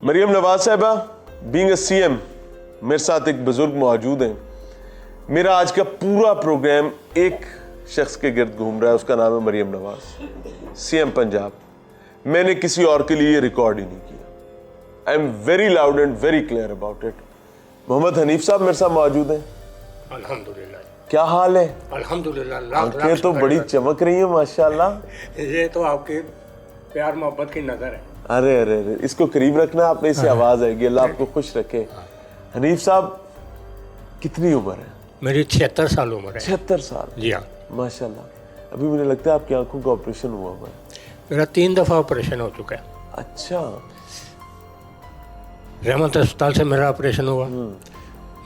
मरियम नवाज साहिबा being a CM, मेरे साथ एक बुजुर्ग मौजूद हैं। मेरा आज का पूरा प्रोग्राम एक शख्स के गिर्द घूम रहा है, उसका नाम है मरियम नवाज, सीएम पंजाब। मैंने किसी और के लिए रिकॉर्ड ही नहीं किया। I am very loud and very clear about it. Mohammed Hanif साहब मेरे साथ मौजूद हैं। अल्हम्दुलिल्लाह। क्या हाल है? अल्हम्दुलिल्लाह। आंखें तो बड़ी चमक रही है माशाल्लाह। ये तो आपके प्यार मोहब्बत की नजर है। अरे अरे अरे, इसको करीब रखना आपने, इससे आवाज आएगी। अल्लाह आपको खुश रखे। हनीफ साहब कितनी उम्र है? मेरी 76 साल उम्र है। 76 साल? जी हाँ। माशाल्लाह। अभी मुझे लगता है आपकी आंखों का ऑपरेशन हुआ है। मेरा 3 दफा ऑपरेशन हो चुका है। अच्छा। रहमत अस्पताल से मेरा ऑपरेशन हुआ,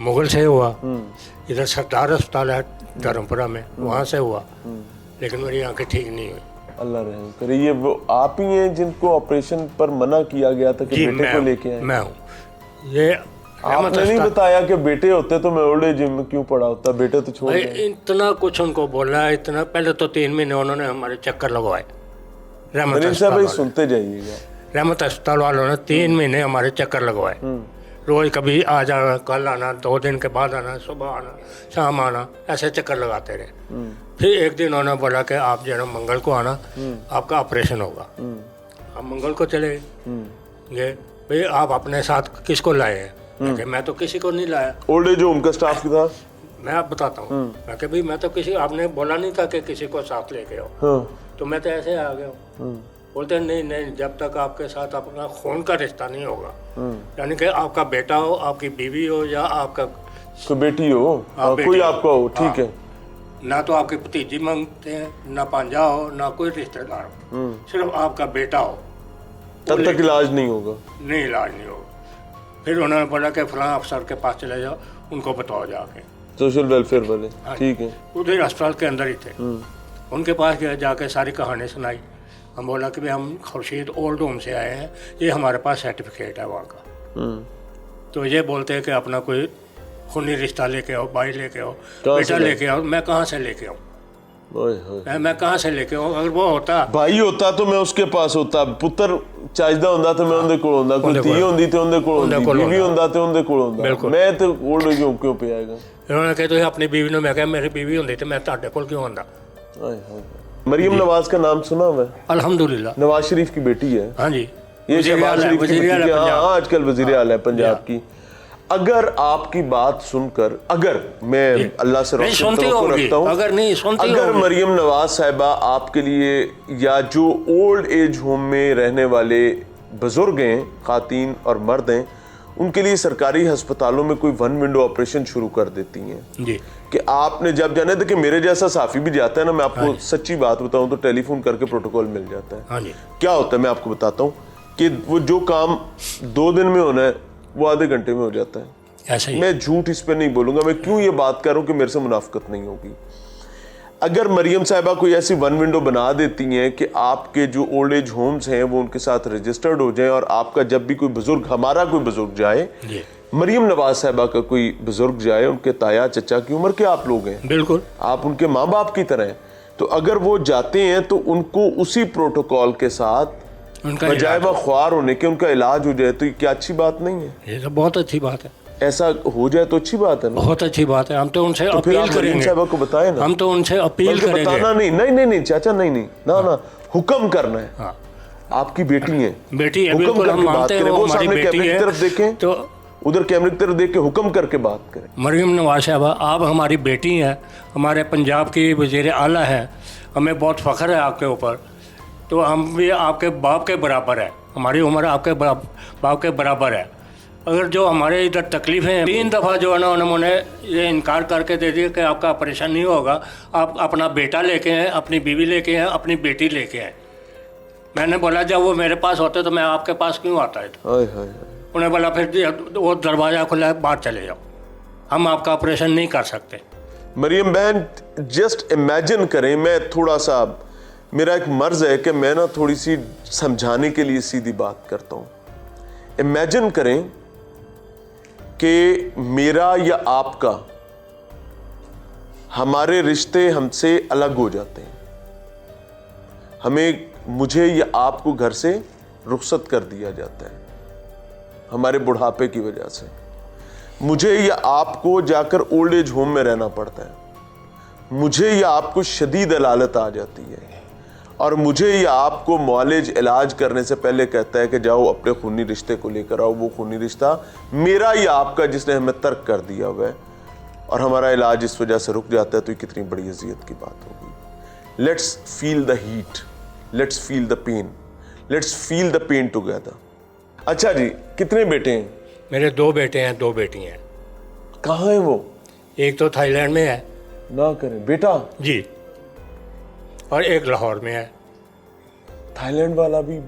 मुगल से हुआ, इधर सरदार अस्पताल है धर्मपुरा में, वहाँ से हुआ, लेकिन मेरी आंखें ठीक नहीं हुई। अल्लाह रहम करे। ये वो आप ही हैं जिनको ऑपरेशन पर मना किया गया था कि बेटे को लेके आए? मैं हूँ। ये आपने नहीं बताया कि बेटे होते तो मैं ओल्ड एज में क्यों पड़ा होता, बेटे तो छोड़ गए। इतना कुछ उनको बोला, इतना पहले तो 3 महीने उन्होंने हमारे चक्कर लगवाए। रहमत सुनते जाइएगा। रहमत अस्पताल वालों ने 3 महीने हमारे चक्कर लगवाए। रोज कभी आ जाना, कल आना, 2 दिन के बाद आना, सुबह आना, शाम आना, ऐसे चक्कर लगाते रहे। फिर एक दिन उन्होंने बोला कि आप जो है मंगल को आना, आपका ऑपरेशन होगा। हम मंगल को चले गए। भाई आप अपने साथ किसको लाए हैं? मैं तो किसी को नहीं लाया। ओल्ड एज होम का स्टाफ था। मैं आप बताता हूँ। मैं कि भाई मैं तो किसी, आपने बोला नहीं था कि किसी को साथ लेके आओ। तो मैं तो ऐसे आ गया हूँ। बोलते नहीं नहीं, जब तक आपके साथ अपना खून का रिश्ता नहीं होगा, यानी कि आपका बेटा हो, आपकी बीवी हो, या आपका कोई बेटी हो, कोई आपका हो, ठीक है, ना तो आपकी भतीजी मांगते हैं, ना पांजा हो, ना कोई रिश्तेदार हो, सिर्फ आपका बेटा हो, तब तक इलाज नहीं होगा। नहीं, इलाज नहीं होगा। फिर उन्होंने बोला कि फलां अफसर के पास चले जाओ, उनको बताओ जाके, सोशल वेलफेयर वाले, ठीक है। उधर अस्पताल के अंदर ही थे। उनके पास गए, जाके सारी कहानी सुनाई। हम बोला कि भाई हम खुर्शीद ओल्ड होम से आए हैं, ये हमारे पास सर्टिफिकेट है वहाँ का। तो ये बोलते हैं कि अपना कोई खूनी रिश्ता लेके आओ, भाई लेके आओ, बेटा लेके आओ। मैं कहाँ से लेके आऊँ? मैं कहाँ से लेके आऊँ? अगर वो होता, भाई होता तो मैं उसके पास होता, पुत्र चाहता होंदा तो मैं उनके कोल होंदा, कोई धी होंदी तो उनके कोल होंदी, बीवी होंदा तो उनके कोल होंदा। मैं तो ओल्ड एज होम क्यों पे आएगा? उन्होंने कहा तो अपनी बीवी ने, मैं कहा मेरी बीवी होंदी तो मैं तुहाडे कोल क्यों आंदा। मरियम नवाज का नाम सुना हुआ है? अल्हम्दुलिल्लाह। नवाज शरीफ की बेटी है। हाँ जी, ये शहबाज शरीफ की बेटी है। हाँ, आजकल वजीर आला है पंजाब की। अगर आपकी बात सुनकर, अगर मैं अल्लाह से रखता हूँ, अगर मरियम नवाज साहिबा आपके लिए, या जो ओल्ड एज होम में रहने वाले बुजुर्ग हैं, खातीन और मर्द हैं, उनके लिए सरकारी अस्पतालों में कोई 1 विंडो ऑपरेशन शुरू कर देती हैं जी, कि आपने जब जाना है, कि मेरे जैसा साफी भी जाता है ना, मैं आपको सच्ची बात बताऊं तो टेलीफोन करके प्रोटोकॉल मिल जाता है। हाँ जी। क्या होता है मैं आपको बताता हूँ कि वो जो काम 2 दिन में होना है वो आधे घंटे में हो जाता है। ऐसा ही। मैं झूठ इस पर नहीं बोलूंगा। मैं क्यों ये बात कर रहा हूँ कि मेरे से मुनाफिकत नहीं होगी। अगर मरियम साहिबा कोई ऐसी 1 विंडो बना देती हैं कि आपके जो ओल्ड एज होम्स हैं वो उनके साथ रजिस्टर्ड हो जाएं, और आपका जब भी कोई बुजुर्ग, हमारा कोई बुजुर्ग जाए, मरियम नवाज साहिबा का कोई बुजुर्ग जाए, उनके ताया चचा की उम्र के आप लोग हैं, बिल्कुल आप उनके माँ बाप की तरह हैं, तो अगर वो जाते हैं तो उनको उसी प्रोटोकॉल के साथ बजाय ख्वार होने के उनका इलाज हो जाए, तो ये क्या अच्छी बात नहीं है? ये तो बहुत अच्छी बात है। ऐसा हो जाए तो अच्छी बात है ना? बहुत अच्छी बात है। हम तो उनसे अपील करेंगे। साहिबा को बताएं ना। हम तो उनसे अपील करेंगे। बताना नहीं, नहीं नहीं चाचा, नहीं नहीं ना ना, हुक्म करना है। हाँ। आपकी बेटी है, बेटी है, बिल्कुल हम मानते हैं वो हमारी बेटी है। कैमरे की तरफ देखें, तो उधर कैमरे की तरफ देख के हुक्म करके बात करें। मरियम नवाज साहिबा, आप हमारी बेटी हैं, हमारे पंजाब की वज़ीर आला है, हमें बहुत फ़ख्र है आपके ऊपर। तो हम भी आपके बाप के बराबर है, हमारी उम्र आपके बाप के बराबर है। अगर जो हमारे इधर तकलीफ़ें हैं, 3 दफ़ा जो है ना उन्होंने ये इनकार करके दे दिया कि आपका ऑपरेशन नहीं होगा, आप अपना बेटा लेके आए, अपनी बीवी लेके आए, अपनी बेटी लेके आए। मैंने बोला जब वो मेरे पास होते तो मैं आपके पास क्यों आता है? उन्हें बोला फिर वो दरवाज़ा खुला है, बाहर चले जाओ, हम आपका ऑपरेशन नहीं कर सकते। मरियम बहन, जस्ट इमेजिन करें, मैं थोड़ा सा, मेरा एक मर्ज है कि मैं ना थोड़ी सी समझाने के लिए सीधी बात करता हूँ। इमेजिन करें कि मेरा या आपका, हमारे रिश्ते हमसे अलग हो जाते हैं, मुझे या आपको घर से रुखसत कर दिया जाता है, हमारे बुढ़ापे की वजह से, मुझे या आपको जाकर ओल्ड एज होम में रहना पड़ता है, मुझे या आपको शदीद अलालत आ जाती है, और मुझे या आपको मुआलिज इलाज करने से पहले कहता है कि जाओ अपने खूनी रिश्ते को लेकर आओ, वो खूनी रिश्ता मेरा या आपका जिसने हमें तर्क कर दिया हुआ है, और हमारा इलाज इस वजह से रुक जाता है, तो ये कितनी बड़ी अजियत की बात होगी। Let's feel the heat, let's feel the pain, let's feel the pain together. अच्छा जी, कितने बेटे हैं? मेरे 2 बेटे हैं, 2 बेटी हैं। कहाँ है वो? एक तो थाईलैंड में है ना करें बेटा। जी, और एक लाहौर में है। थाईलैंड वाला भी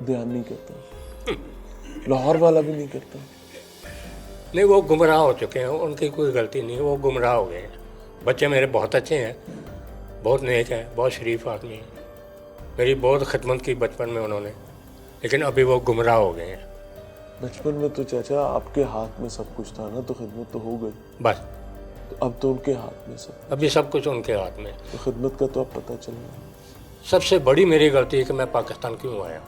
ध्यान नहीं करता, लाहौर वाला भी नहीं करता। नहीं, वो गुमराह हो चुके हैं, उनकी कोई गलती नहीं, वो गुमराह हो गए हैं। बच्चे मेरे बहुत अच्छे हैं, बहुत नेक हैं, बहुत शरीफ आदमी हैं, मेरी बहुत खिदमत की बचपन में उन्होंने, लेकिन अभी वो गुमराह हो गए हैं। बचपन में तो चाचा आपके हाथ में सब कुछ था ना, तो खिदमत तो हो गई, बस तो अब तो उनके हाथ में सब, अभी सब कुछ उनके हाथ में। तो खिदमत का तो अब पता चल रहा। सबसे बड़ी मेरी गलती है कि मैं पाकिस्तान क्यों आया।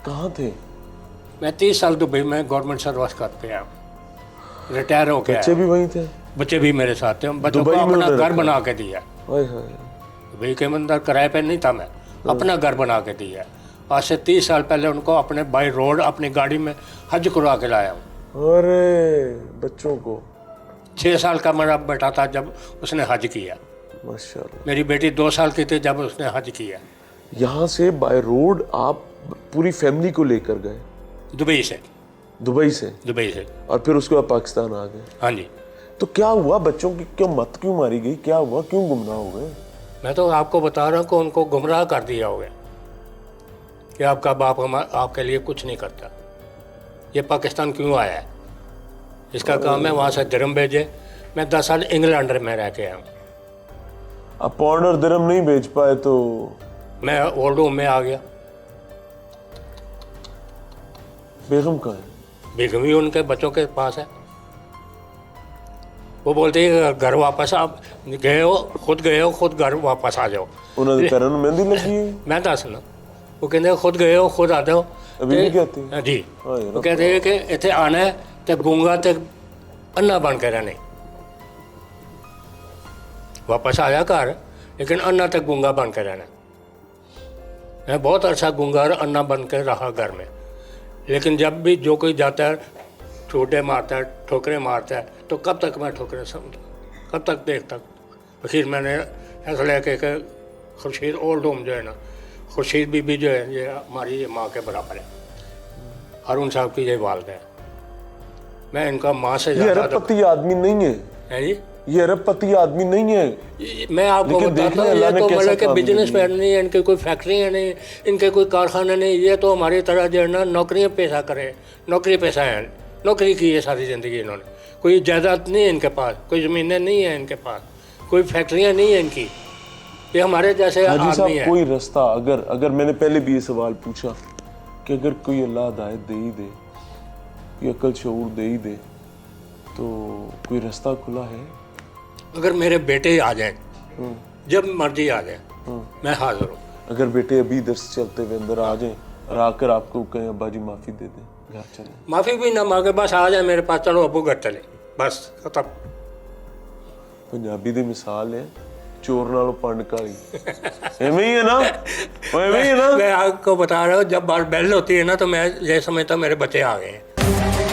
कहाँ थे? मैं 30 साल दुबई में गवर्नमेंट सर्विस करते आया, रिटायर हो गया। बच्चे भी वहीं थे? बच्चे भी मेरे साथ थे, बच्चों को दुबई में अपना उधर घर रखा? बना के दिया। हाय हाय। दुबई के अंदर किराए पे नहीं था मैं, अपना घर बना के दिया। आज से 30 साल पहले उनको अपने बाई रोड अपनी गाड़ी में हज करवा के लाया हूँ। अरे बच्चों को 6 साल का मेरा बेटा था जब उसने हज किया, माशाल्लाह। मेरी बेटी 2 साल की थी जब उसने हज किया। यहाँ से बाय रोड आप पूरी फैमिली को लेकर गए दुबई से, दुबई से, दुबई से। और फिर उसके बाद पाकिस्तान आ गए? हाँ जी। तो क्या हुआ? बच्चों की क्यों मत क्यों मारी गई? क्या हुआ? क्यों गुमराह हो गए? मैं तो आपको बता रहा हूँ कि उनको गुमराह कर दिया होगा कि आपका बाप आपके लिए कुछ नहीं करता, ये पाकिस्तान क्यों आया है, इसका काम है वहाँ से दिरहम भेजे। मैं 10 साल इंग्लैंड में रह के आया हूँ, अब पौंड और दिरहम नहीं भेज पाए तो मैं ओल्ड होम में आ गया। बेगम कहाँ है? बेगम ही उनके बच्चों के पास है। वो बोलते हैं घर वापस आप गए हो, खुद घर वापस आ जाओ। उन्होंने करन मेहंदी लगी है? मैं दस ना, वो कहते खुद गए हो खुद आते हो। अभी भी कहती है? जी, हाय वो कहते हैं कि इतने आना है तो गूंगा तो अन्ना बन के रहने, वापस आया घर लेकिन अन्ना तक गूंगा बन के रहना। मैं बहुत अच्छा गूंगा और अन्ना बन के रहा घर में, लेकिन जब भी जो कोई जाता है छोटे मारता है, ठोकरें मारता है, तो कब तक मैं ठोकरें समझ, कब तक देखता। फिर मैंने फैसला किया कि खुर्शीद ओल्ड होम जो है ना, खुर्शीद बीबी जो है ये हमारी ये माँ के बराबर है, हारून साहब की ये वालदा है। मैं इनका माँ से ये ज़्यादा अरबपति आदमी नहीं है, है जी। ये अरबपति आदमी नहीं है। मैं आपको लेकिन देख बताता रहे हूँ, अल्लाह ये ने तो कैसा मतलब कि काम बिजनेस किया। मैन नहीं है, इनके कोई फैक्ट्रियाँ नहीं, इनके कोई कारखाने नहीं, ये तो हमारी तरह जो है ना नौकरियाँ पेशा करे, नौकरी पेशा है, नौकरी की है सारी ज़िंदगी इन्होंने। कोई जायदाद नहीं है इनके पास, कोई ज़मीनें नहीं है इनके पास, कोई फैक्ट्रियाँ नहीं है इनकी। ये हमारे जैसे हाजी आदमी साहब, है। कोई रास्ता अगर मैंने पहले भी ये सवाल पूछा कि अगर कोई अल्लाह हिदायत दे ही दे, कोई अकल शऊर दे ही दे, तो कोई रास्ता खुला है? अगर मेरे बेटे आ जाएं, जब मर्जी आ जाए, मैं हाजिर हूँ। अगर बेटे अभी इधर से चलते हुए अंदर आ जाएं और आकर आपको कहें अब्बा जी माफ़ी दे दें, घर चले? माफ़ी भी ना मांगे, बस आ जाए मेरे पास, चलो अबू घर चले, बस खत्म। पंजाबी दी मिसाल है चोर नालों पंड काली, एवं ही है ना? वो एवं ही है ना? मैं आपको बता रहा हूँ, जब बार बेल होती है ना तो मैं ये समझता मेरे बच्चे आ गए हैं।